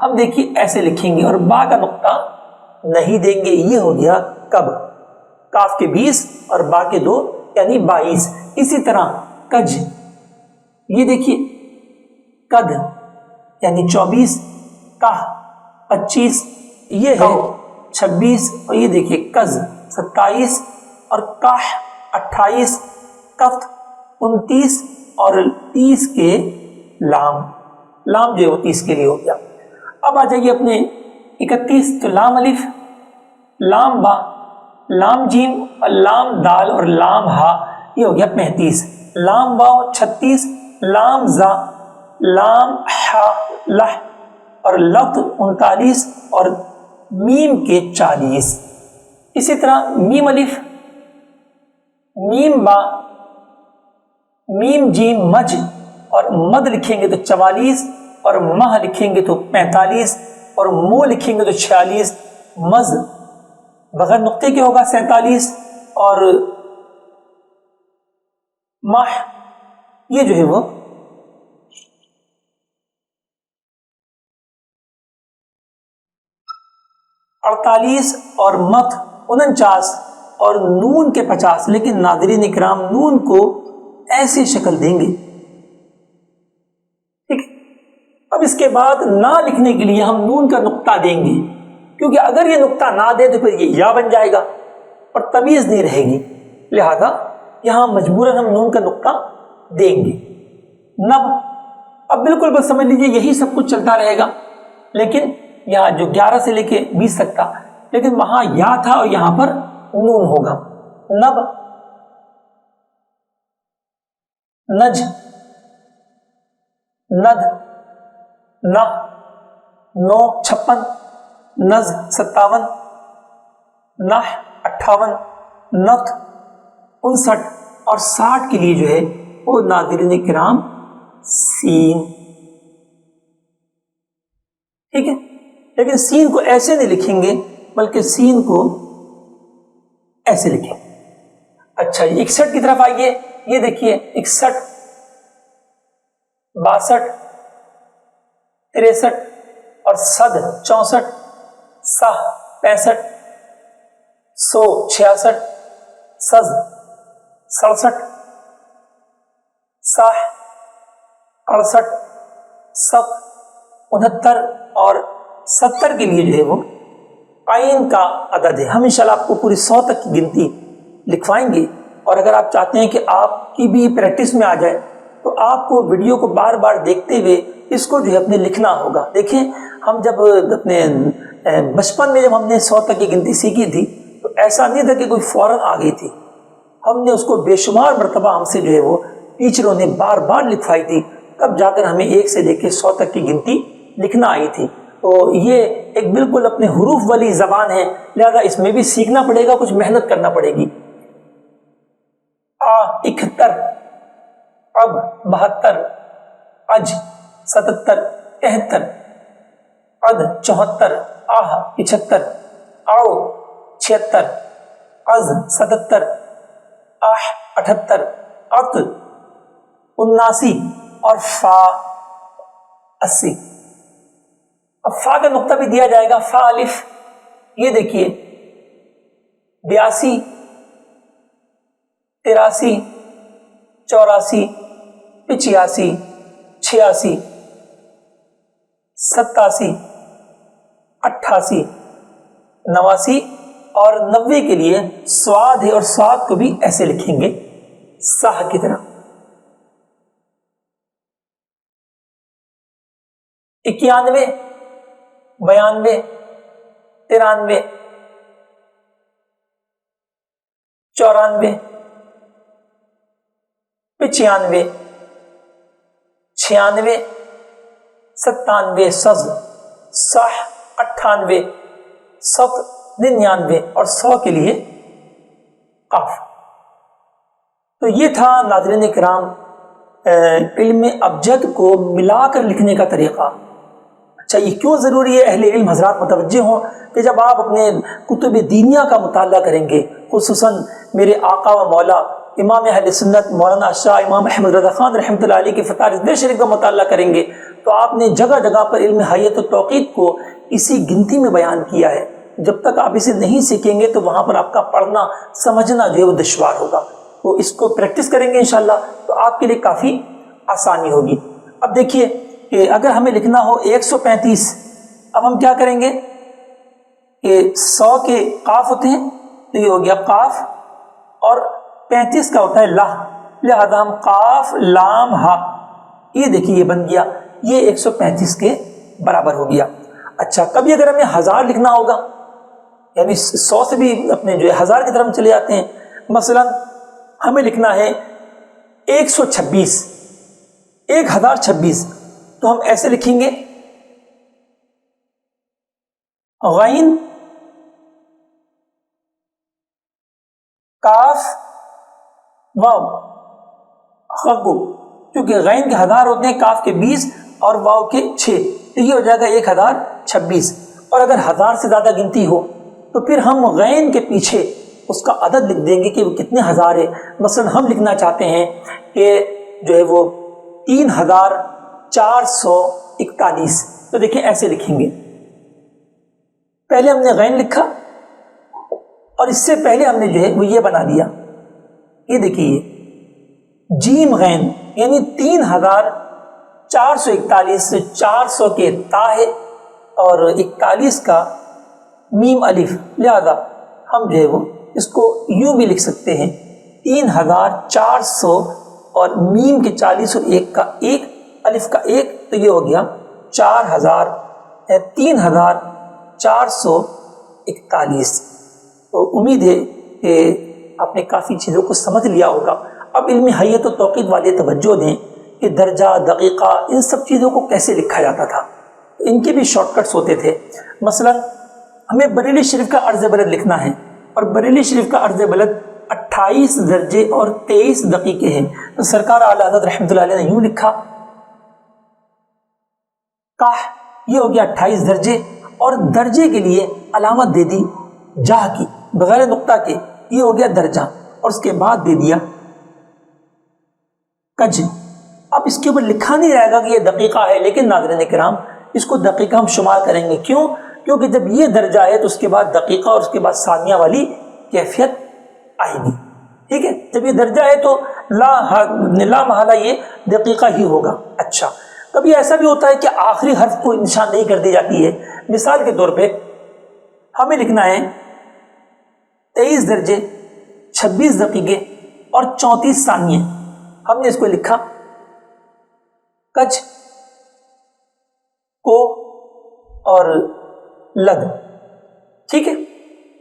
اب دیکھیے ایسے لکھیں گے اور با کا نقطہ نہیں دیں گے. یہ ہو گیا کب, کاف کے 20 اور با کے 2 یعنی 22. اسی طرح کج, یہ دیکھیے کد یعنی 24, کاہ 25, یہ ہے 26, اور یہ دیکھیے کز 27 اور کاہ 28, کفت 29 اور 30 کے لام, لام جو ہے وہ 30 کے لیے ہو گیا. اب آ جائیے اپنے 31. تو لام الف, لام با, لام جیم اور لام دال اور لام ہا, یہ ہو گیا 35. لام واو 36, لام زا, لام ہا لہ اور لت 39 اور میم کے 40. اسی طرح میم الف, میم با, میم جیم مج اور مد لکھیں گے تو 44 اور مہ لکھیں گے تو 45 اور مو لکھیں گے تو 46. مز بغیر نقطے کے ہوگا 47 اور مہ یہ جو ہے وہ 48 اور مت 49 اور نون کے 50. لیکن ناظرین اکرام نون کو ایسی شکل دیں گے, ٹھیک. اب اس کے بعد نہ لکھنے کے لیے ہم نون کا نقطہ دیں گے, کیونکہ اگر یہ نقطہ نہ دے تو پھر یہ یا بن جائے گا اور تمیز نہیں رہے گی, لہذا یہاں مجبوراً ہم نون کا نقطہ دیں گے. نب, اب بالکل بس سمجھ لیجیے یہی سب کچھ چلتا رہے گا, لیکن یہاں جو 11 سے لے کے 20 تک تھا, لیکن وہاں یا تھا اور یہاں پر نون ہوگا. نب, نج, ند, نہ, نو 56, نز 57, نح 58, نت 59 اور 60 کے لیے جو ہے وہ ناظرین کرام سین, ٹھیک ہے. لیکن سین کو ایسے نہیں لکھیں گے بلکہ سین کو ایسے لکھیں. اچھا 61 کی طرف آئیے, یہ دیکھیے 61, 62, 63 اور صد 64, سہ 65, سو 66, سز 67, ساہ 68, سب 69 اور 70 کے لیے جو ہے وہ عین کا عدد ہے. ہم انشاءاللہ آپ کو پوری 100 تک کی گنتی لکھوائیں گے, اور اگر آپ چاہتے ہیں کہ آپ کی بھی پریکٹس میں آ جائے تو آپ کو ویڈیو کو بار بار دیکھتے ہوئے اس کو جو ہے اپنے لکھنا ہوگا. دیکھیں ہم جب اپنے بچپن میں جب ہم نے 100 تک کی گنتی سیکھی تھی تو ایسا نہیں تھا کہ کوئی فوراً آ گئی تھی, ہم نے اس کو بے شمار مرتبہ ہم سے جو ہے وہ ٹیچروں نے بار بار لکھوائی تھی, تب جا کر ہمیں 1 سے لے کے 100 تک کی گنتی لکھنا آئی تھی. تو یہ ایک بالکل اپنے حروف والی زبان ہے, لہذا اس میں بھی سیکھنا پڑے گا, کچھ محنت کرنا پڑے گی. آ 71, اب 72, اج 77, 73, اد 74, آہ 75, آؤ 76, از 77, آہ 78, ات 79 اور فا 80. اب فا کا نقطہ بھی دیا جائے گا, فا الف, یہ دیکھیے 82, 83, 84, 85, 86, 87, 88, 89 اور 90 کے لیے سواد ہے, اور سواد کو بھی ایسے لکھیں گے ساہ کی طرح. 91, 92, 93, 94, 95, 96, 97, سز, ساہ 98, ست 99 اور 100 کے لیے قاف. تو یہ تھا ناظرین کرام علم ابجد کو ملا کر لکھنے کا طریقہ. اچھا یہ کیوں ضروری ہے, اہل علم حضرات متوجہ ہوں کہ جب آپ اپنے کتب دینیہ کا مطالعہ کریں گے, خصوصاً میرے آقا و مولا امام اہل سنت مولانا شاہ امام احمد رضا خان رحمۃ اللہ علیہ کے فتح رضویہ شریف کا مطالعہ کریں گے, تو آپ نے جگہ جگہ پر علم حیت و توقیت کو اسی گنتی میں بیان کیا ہے. جب تک آپ اسے نہیں سیکھیں گے تو وہاں پر آپ کا پڑھنا سمجھنا جو ہے وہ دشوار ہوگا. تو اس کو پریکٹس کریں گے انشاءاللہ تو آپ کے لیے کافی آسانی ہوگی. اب دیکھیے کہ اگر ہمیں لکھنا ہو 135، اب ہم کیا کریں گے کہ 100 کے قاف ہوتے ہیں تو یہ ہو گیا قاف، اور 35 کا ہوتا ہے لا، لہذا ہم قاف لام ہا، یہ دیکھیے یہ بن گیا، یہ 135 کے برابر ہو گیا. اچھا کبھی اگر ہمیں 1000 لکھنا ہوگا، یعنی 100 سے بھی اپنے جو ہے 1000 کی طرف ہم چلے جاتے ہیں. مثلا ہمیں لکھنا ہے 126، 1026، تو ہم ایسے لکھیں گے غین کاف واو خگو، کیونکہ غین کے 1000 ہوتے ہیں، کاف کے 20 اور واو کے 6، تو یہ ہو جائے گا 1026. اور اگر 1000 سے زیادہ گنتی ہو تو پھر ہم غین کے پیچھے اس کا عدد لکھ دیں گے کہ وہ کتنے ہزار ہے. مثلا ہم لکھنا چاہتے ہیں کہ جو ہے وہ 3441، تو دیکھیں ایسے لکھیں گے. پہلے ہم نے غین لکھا اور اس سے پہلے ہم نے جو ہے وہ یہ بنا دیا، یہ دیکھیے جیم غین، یعنی 3441، 400 کے تا ہے اور 41 کا میم الف، لہذا ہم جو ہے وہ اس کو یوں بھی لکھ سکتے ہیں 3400 اور میم کے 40 اور 1 کا 1 الف کا 1، تو یہ ہو گیا 3441. تو امید ہے کہ آپ نے کافی چیزوں کو سمجھ لیا ہوگا. اب علم حیت و توقیت والے توجہ دیں کہ درجہ، دقیقہ، ان سب چیزوں کو کیسے لکھا جاتا تھا. ان کے بھی شارٹ کٹس ہوتے تھے. مثلا ہمیں بریلی شریف کا عرض بلد لکھنا ہے، اور بریلی شریف کا عرض بلد 28 درجے اور 23 دقیقے ہیں. تو سرکار اعلیٰ حضرت رحمۃ اللہ علیہ نے یوں لکھا کاہ، یہ ہو گیا 28 درجے، اور درجے کے لیے علامت دے دی جاہ کی بغیر نقطہ کے، یہ ہو گیا درجہ، اور اس کے بعد دے دیا کج. اب اس کے اوپر لکھا نہیں رہے گا کہ یہ دقیقہ ہے، لیکن ناظرین کرام اس کو دقیقہ ہم شمار کریں گے. کیوں؟ کیونکہ جب یہ درجہ ہے تو اس کے بعد دقیقہ اور اس کے بعد ثانیہ والی کیفیت آئے گی. ٹھیک ہے، جب یہ درجہ ہے تو لا محالہ یہ دقیقہ ہی ہوگا. اچھا کبھی ایسا بھی ہوتا ہے کہ آخری حرف کو نشان نہیں کر دی جاتی ہے. مثال کے طور پہ ہمیں لکھنا ہے 23 درجے 26 دقیقے اور 34 ثانیے. ہم نے اس کو لکھا کچ کو اور لد. ٹھیک ہے،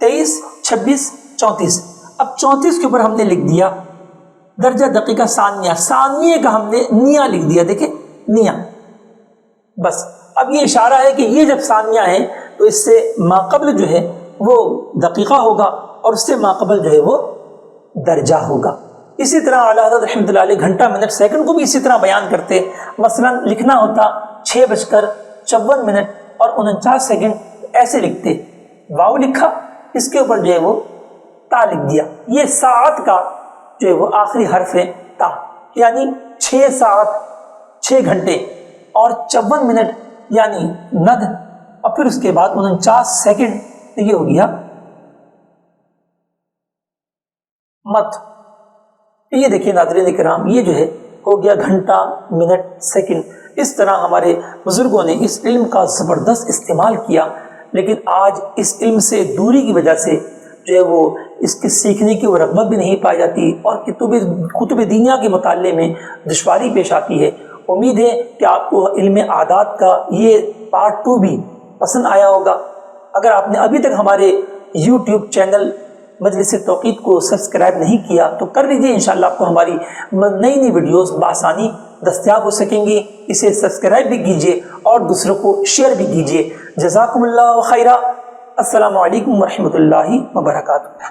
23 26 34. اب 34 کے اوپر ہم نے لکھ دیا درجہ دقیقہ ثانیہ، ثانیے کا ہم نے نیا لکھ دیا، دیکھیں نیا. بس اب یہ اشارہ ہے کہ یہ جب ثانیہ ہے تو اس سے ماقبل جو ہے وہ دقیقہ ہوگا اور اس سے ماقبل جو ہے وہ درجہ ہوگا. اسی طرح اعلیٰ حضرت رحمۃ اللہ علیہ گھنٹہ، منٹ، سیکنڈ کو بھی اسی طرح بیان کرتے. مثلا لکھنا ہوتا 6:54 اور 49 سیکنڈ، ایسے لکھتے. واو لکھا، اس کے اوپر جو ہے وہ تا لکھ دیا. یہ ساعت کا جو ہے وہ آخری حرف ہے تا، یعنی 6 ساعت 6 گھنٹے اور 54 منٹ یعنی ند، اور پھر اس کے بعد 49 سیکنڈ، تو یہ ہو گیا مت. یہ دیکھیے ناظرین کرام، یہ جو ہے ہو گیا گھنٹہ، منٹ، سیکنڈ. اس طرح ہمارے بزرگوں نے اس علم کا زبردست استعمال کیا، لیکن آج اس علم سے دوری کی وجہ سے جو ہے وہ اس کے سیکھنے کی وہ رغبت بھی نہیں پائی جاتی اور کتب دینیا کے مطالعے میں دشواری پیش آتی ہے. امید ہے کہ آپ کو علم عادات کا یہ پارٹ 2 بھی پسند آیا ہوگا. اگر آپ نے ابھی تک ہمارے یوٹیوب چینل مجلس توقیت کو سبسکرائب نہیں کیا تو کر لیجیے، انشاءاللہ آپ کو ہماری نئی نئی ویڈیوز بآسانی دستیاب ہو سکیں گی. اسے سبسکرائب بھی کیجیے اور دوسروں کو شیئر بھی کیجیے. جزاکم اللہ خیرہ. السلام علیکم ورحمۃ اللہ وبرکاتہ.